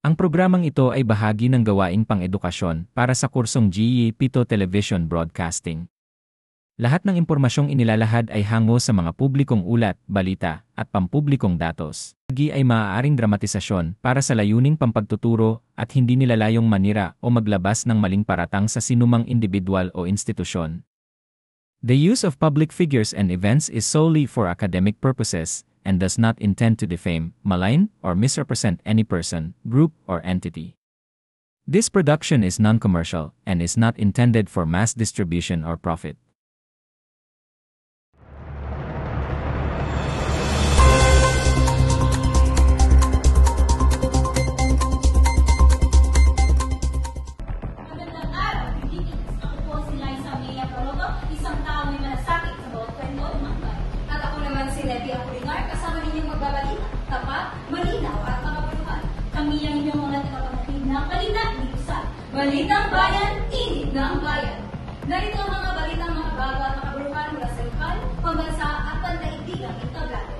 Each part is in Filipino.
Ang programang ito ay bahagi ng gawaing pang-edukasyon para sa kursong GE Pito Television Broadcasting. Lahat ng impormasyong inilalahad ay hango sa mga publikong ulat, balita, at pampublikong datos. GE ay maaaring dramatisasyon para sa layuning pampagtuturo at hindi nilalayong manira o maglabas ng maling paratang sa sinumang individual o institusyon. The use of public figures and events is solely for academic purposes and does not intend to defame, malign, or misrepresent any person, group, or entity. This production is non-commercial and is not intended for mass distribution or profit. Balitang Bayan, init ng bayan. Narito ang mga balitang makabago at makabuluhan mula sa lokal, pambansa at pandaigdigang itablado.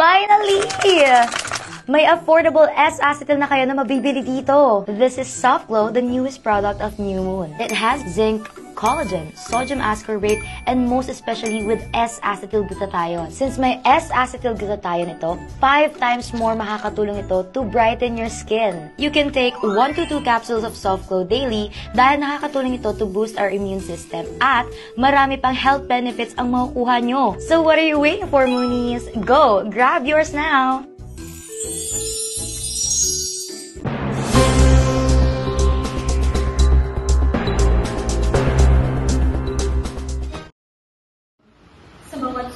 Finally! May affordable S-acetyl na kayo na mabibili dito. This is Soft Glow, the newest product of New Moon. It has zinc, collagen, sodium ascorbate, and most especially with S-acetyl glutathione. Since may S-acetyl glutathione ito, 5 times more makakatulong ito to brighten your skin. You can take 1 to 2 capsules of Soft Glow daily dahil nakakatulong ito to boost our immune system. At marami pang health benefits ang makukuha nyo. So what are you waiting for, Moonies? Go! Grab yours now!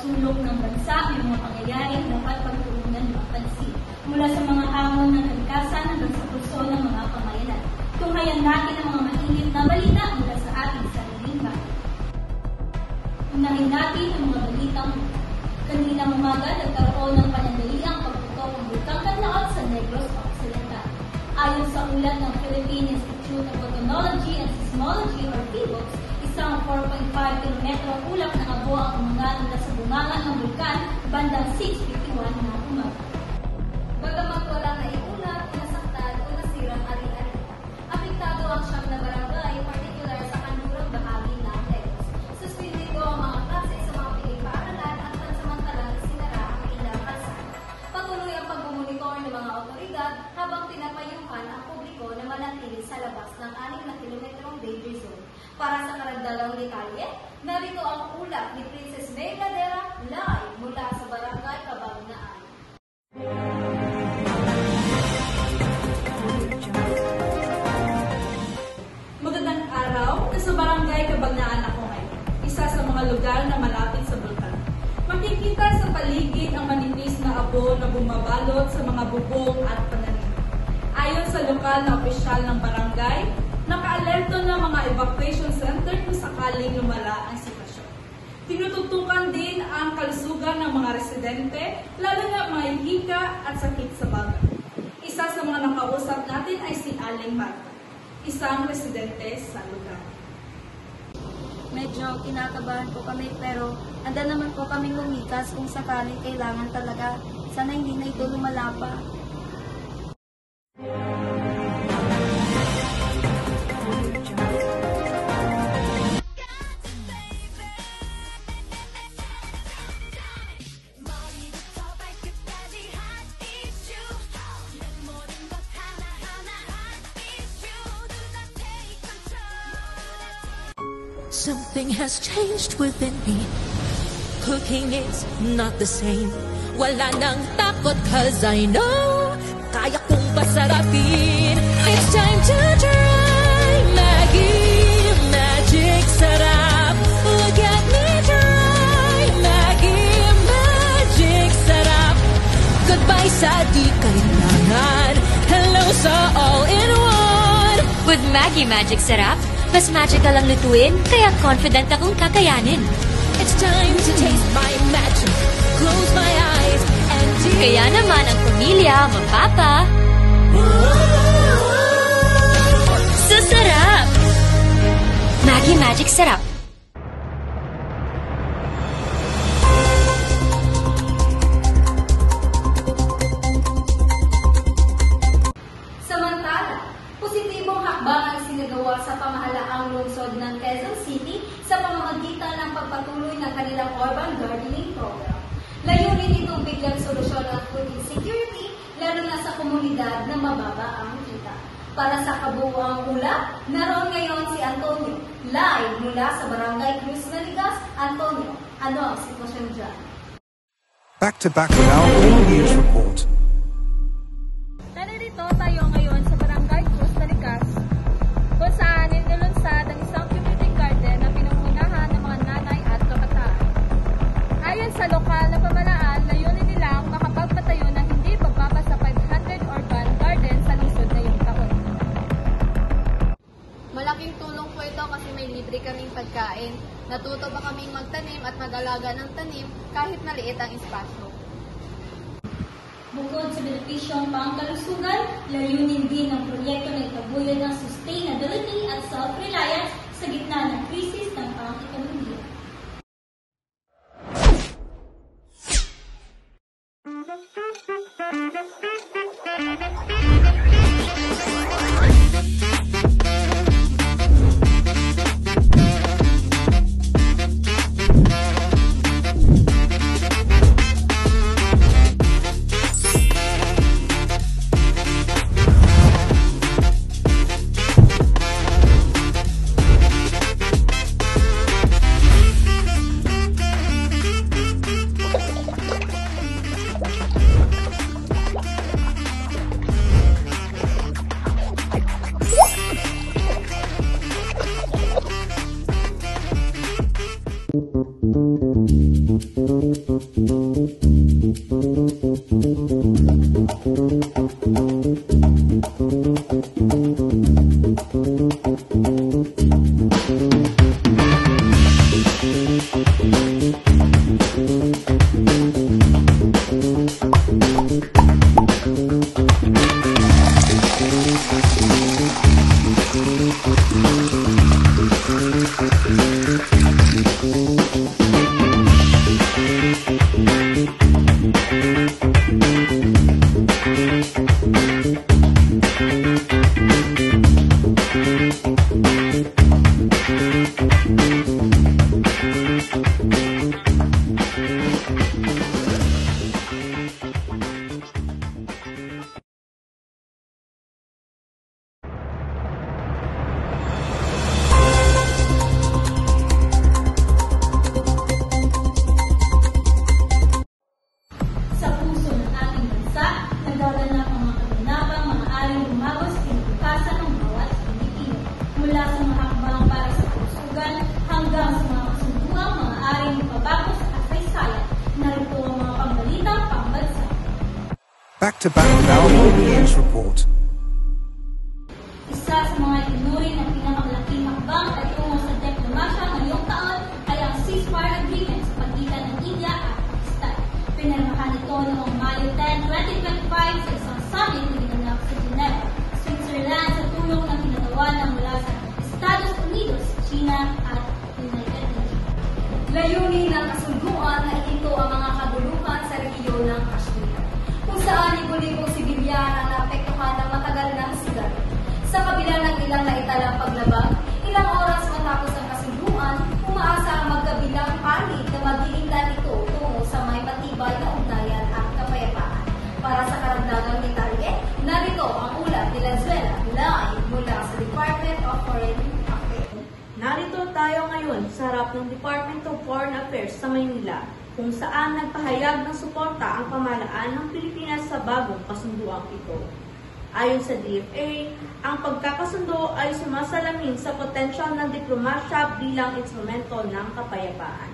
Sulok ng bansa may mga pangyayaring dapat pagtuunan ng pansin. Mula sa mga hamon ng kalikasan hanggang sa puso ng mga pamayanan. Tunghayan natin ang mga mainit na balita mula sa ating sariling bayan. Unahin natin ang mga balitang kaninang umaga nagkaroon ng panandaliang pagputok ng Bulkang Kanlaon sa Negros Occidental. Ayon sa ulat ng Philippine Institute of Volcanology and Seismology or PHIVOLCS, isang 4.5 km ulap ng abo ang umangat mula sa bunganga ng bulkan bandang 6:51 na umaga. Bagamat wala na iulat, nasaktan o nasirang ari-ari, apektado ang siyam na barangay, particular sa kanlurang bahagi ng Negros. Suspindido ang mga klase sa mga pinag-paaralan at pansamantalang sinara ang ilang kalsada. Patuloy ang pag-monitor ng mga otoridad habang pinapayuhan ang publiko na manatili sa labas ng 6 na kilometrong danger zone. Para sa karagdagang detalye, narito ang ulat ni Princess May Ladera live mula sa Barangay Cabangnaan. Magandang araw, nasa Barangay Cabangnaan ako ngayon, isa sa mga lugar na malapit sa bulkan. Makikita sa paligid ang manipis na abo na bumabalot sa mga bubong at pananim. Ayon sa lokal na opisyal ng barangay, naka-alerto na mga evacuation center kung sakaling lumala ang sitwasyon. Tinututukan din ang kalusugan ng mga residente, lalo na mga hika at sakit sa baga. Isa sa mga nakausap natin ay si Aling Magda, isang residente sa lugar. Medyo kinakabahan po kami pero handa naman po kaming lumikas kung sakaling kailangan talaga. Sana hindi na ito lumala pa. Something has changed within me. Cooking is not the same. Wala nang takot cause I know kaya kong pasarapin. It's time to try Maggie Magic Sarap. Look at me try Maggie Magic Sarap. Goodbye sa di kailangan Maggie Magic Sarap. Mas magical ang lutuin, kaya confident akong kakayanin. It's time to taste my magic. Close my eyes and kaya naman ang pamilya mapapa. Sasarap! Maggie Magic Sarap. Samantala, positibong hakbang ang sinagawa sa pamahalaang lungsod ng Quezon City sa pamamagitan ng pagpatuloy ng kanilang urban gardening program. Layunin itong biglang solusyon ng food insecurity, lalo na sa komunidad na mababa ang kita. Para sa kabuuang hula, naroon ngayon si Antonio, live mula sa Barangay Cruz Naligas. Antonio, ano ang sitwasyon dyan? Back to back with our All News Report. Narito tayo ngayon sa Barangay Cruz Naligas, kung saan inilunsad ang isang community garden na pinangunahan ng mga nanay at kabataan. Ayon sa lokal na pamahalaan, layunin nilang makapagpatayo ng hindi bababa sa 500 urban garden sa lungsod na yung taon. Malaking tulong po ito kasi may libre kaming pagkain. Natuto pa kaming magtanim at mag-alaga ng tanim kahit maliit ang espasyo. Bukod sa benepisyong pangkalusugan, layunin din ng proyekto na itaguyod ng sustainability at self-reliance sa gitna ng krisis ng pang-ekonomiya. Sa puso ng ating bansa, nagaganap ang mga kaganapang maaaring umabot sa kinabukasan ng bawat Pilipino. Mula sa mga hakbang para sa kalusugan hanggang sa mga kasunduang maaaring ipabago sa kasaysayan. Narito ang mga pambalitang pambansa. Back to back with our All News Report. Isa sa mga itinuring ng pinakamalaking hakbang at tungo sa diplomasya ngayong taon ay ang ceasefire agreement sa pagitan ng India at Pakistan. Pinirmahan ito noong Mayo 10, 2025 sa isang summit na ginanap sa Geneva, Switzerland sa tulong ng kinatawanan mula sa Estados Unidos, China at United Nations. Layunin ng kasunduan na ito ang mga kabuluhan sa rehiyon ng Kashmir, kung saan libo-libong sibilyan ang naapektuhan ng matagal na sigaret. Sa kabila ng ilang naitalang paglabag, ilang oras matapos ang kasunduan, umaasa ang magkabilang panig na mag-iinlan ito tungo sa may matibay na ugnayan at kapayapaan. Para sa karagdagang detalye, narito ang ulat ni Lazuela live mula sa Department of Foreign Affairs. Narito tayo ngayon sa harap ng Department of Foreign Affairs sa Maynila, kung saan nagpahayag ng suporta ang pamahalaan ng Pilipinas sa bagong kasunduang ito. Ayon sa DFA, ang pagkakasundo ay sumasalamin sa potensyal ng diplomasya bilang instrumento ng kapayapaan.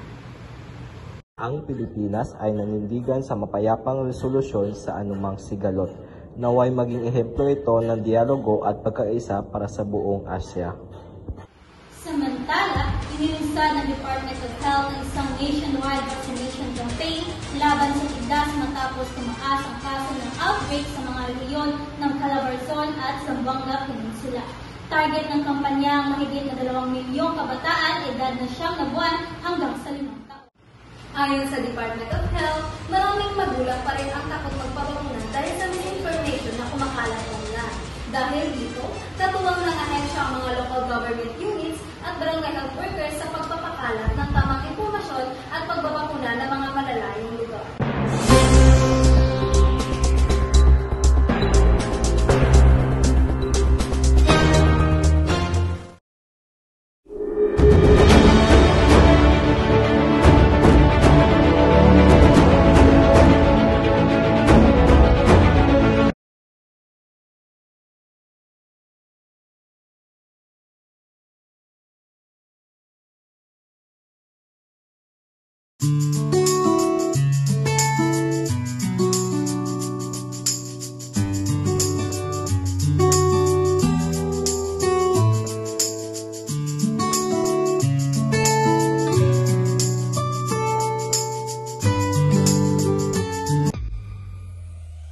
Ang Pilipinas ay nanindigan sa mapayapang resolusyon sa anumang sigalot Naway maging ehemplo ito ng dialogo at pagkaisa para sa buong Asya. Samantala, inilunsad ng Department of Health ang isang nationwide vaccination campaign laban sa tigdas matapos tumaas ang kaso ng outbreak sa mga rehiyon ng Calabarzon at Zamboanga Peninsula. Target ng kampanya ang mahigit na 2 milyong kabataan, edad na 9 na buwan hanggang sa 5 taon. Ayon sa Department of Health, maraming magulang pa rin ang takot magpapakunan dahil sa misinformation na kumakalat online. Dahil dito, katuwang ng ahensya ang mga local government units at barangay health workers sa pagpapakalat ng tamang impormasyon at pagbabakuna ng mga malalayong lugar.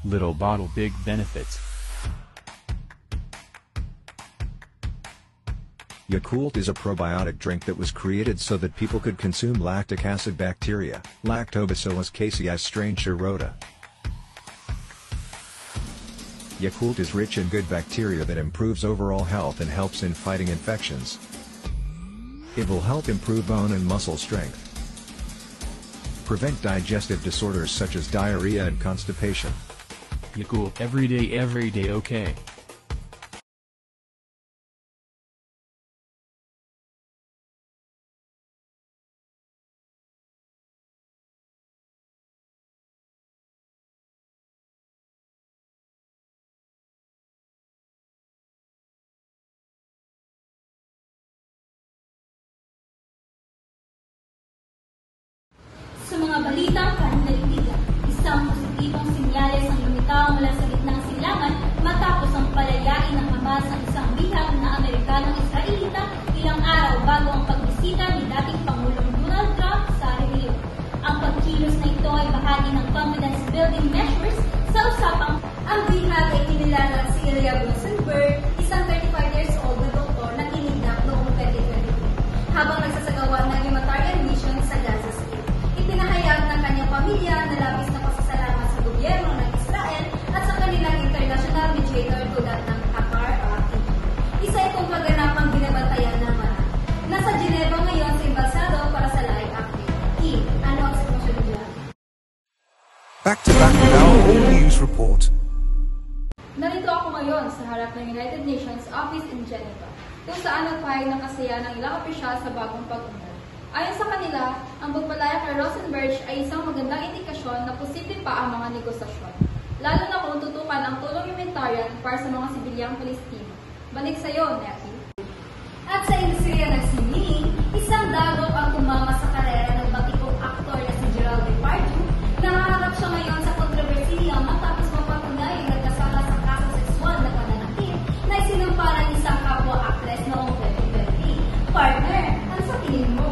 Little bottle, big benefits. Yakult is a probiotic drink that was created so that people could consume lactic acid bacteria, Lactobacillus casei strain Shirota. Yakult is rich in good bacteria that improves overall health and helps in fighting infections. It will help improve bone and muscle strength, prevent digestive disorders such as diarrhea and constipation. Yakult every day, okay. Sa mga balitang kahinaligan, isang positibong sinyales ang lumitaw mula sa gitnang silangan matapos ang palayain ng Hamas ang isang bihag na Amerikanong Israelita ilang araw bago ang pagbisita ni dating Pangulong Donald Trump sa rehiyon. Ang pagkilos na ito ay bahagi ng confidence-building measures sa usapang ang bihag ay kinilala si Ilya Rosenberg, isang 35 years old na doktor na kinidnap noong 2023 habang nagsasagawa ng humanitarian mission sa Gaza Strip. Pinahayag ng kanyang pamilya na labis na pasasalamat sa gobyerno ng Israel at sa kanilang international mediator tulad ng Qatar. Isa itong kaganapang binabantayan ng marami. Nasa Geneva ngayon si Embasado para sa live update. Ano ang sitwasyon niya? Back to back with our all news report. Narito ako ngayon sa harap ng United Nations Office in Geneva, kung saan nagpahayag ng kasaya ng ilang opisyal sa bagong pag-unlad. Ayon sa kanila, ang pagpalaya kay Rosenberg ay isang magandang indikasyon na posible pa ang mga negosasyon, lalo na kung tutukan ang tulong humanitarian para sa mga sibilyang Palestino. Balik sa iyo, Nefi. At sa industriya ng sining, isang dagok ang tumama sa karera ng batikong aktor na si Gerald Depardieu. Nakaharap siya ngayon sa kontrobersiya matapos mapatunay ang nagkasala sa kaso sexual na pananakit na isinumpara ng isang kapwa-actress noong 2020. Partner, ano sa tingin mo?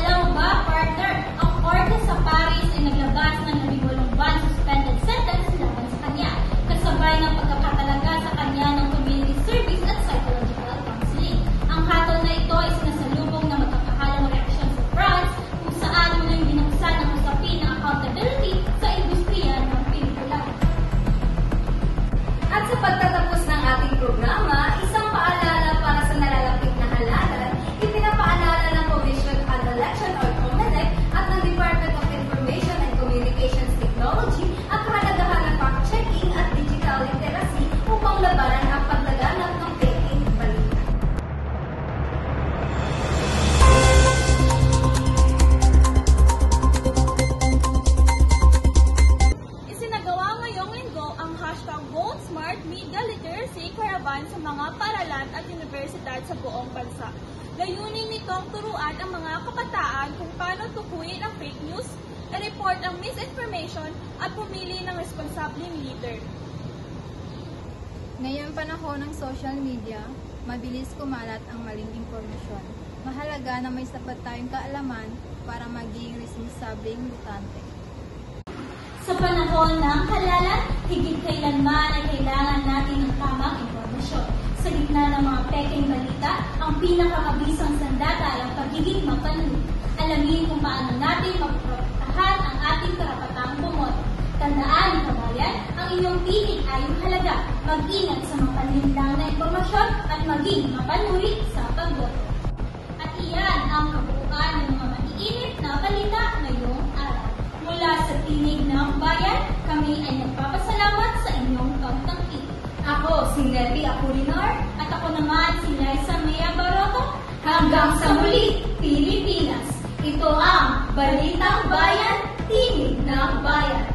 Alam mo ba, partner, ang korte sa Paris ay naglabas ng 18 buwan suspended sentence laban sa kanya, kasabay ng pagkakatalaga sa kanya ng community service at psychological counseling. Ang hatol na ito ay sinasalubong na magkakahalang reaksyon sa France kung saan muling binuksan ang usapin ng accountability sa industriya ng pelikula. At sa pagtatapos ng ating programa, isang paalala para sa nalalapit na halalan, ipinapaalala ng Commission on Election or COMELEC at ng Department of Information and Communications Technology ang kahalagahan ng fact-checking at digital literacy upang labanan ang paglaganap ng peking balita. Isinagawa ngayong linggo ang hashtag Vote Smart Media Literacy Caravan sa mga paaralan at universidad sa buong bansa. Layunin nitong turuan ang mga kabataan kung paano tukuyin ang fake news, i-report ang misinformation at pumili ng responsableng leader. Ngayong panahon ng social media, mabilis kumalat ang maling impormasyon. Mahalaga na may sapat tayong kaalaman para maging responsableng botante. Sa panahon ng halalan, higit kailanman ay kailangan natin ng tamang impormasyon. Sa gitna ng mga peking balita, ang pinakamabisang sandata ay ang pagiging mapanuri. Alamin kung paano natin magprotektahan ang ating karapatang bumoto. Tandaan, kabayan, ang inyong piling ay halaga. Mag-ingat sa mga panlinlang na impormasyon at maging mapanuri sa pagboto. At iyan ang kabuuan ng mga maiinit na balita ngayong araw. Mula sa Tinig ng Bayan, kami ay nagpapasalamat sa inyong pagtangkilik. Ako si Letty Apolinar at ako naman si Liza Mea Baroto. Hanggang sa muli, Pilipinas! Ito ang Balitang Bayan, Tinig ng Bayan.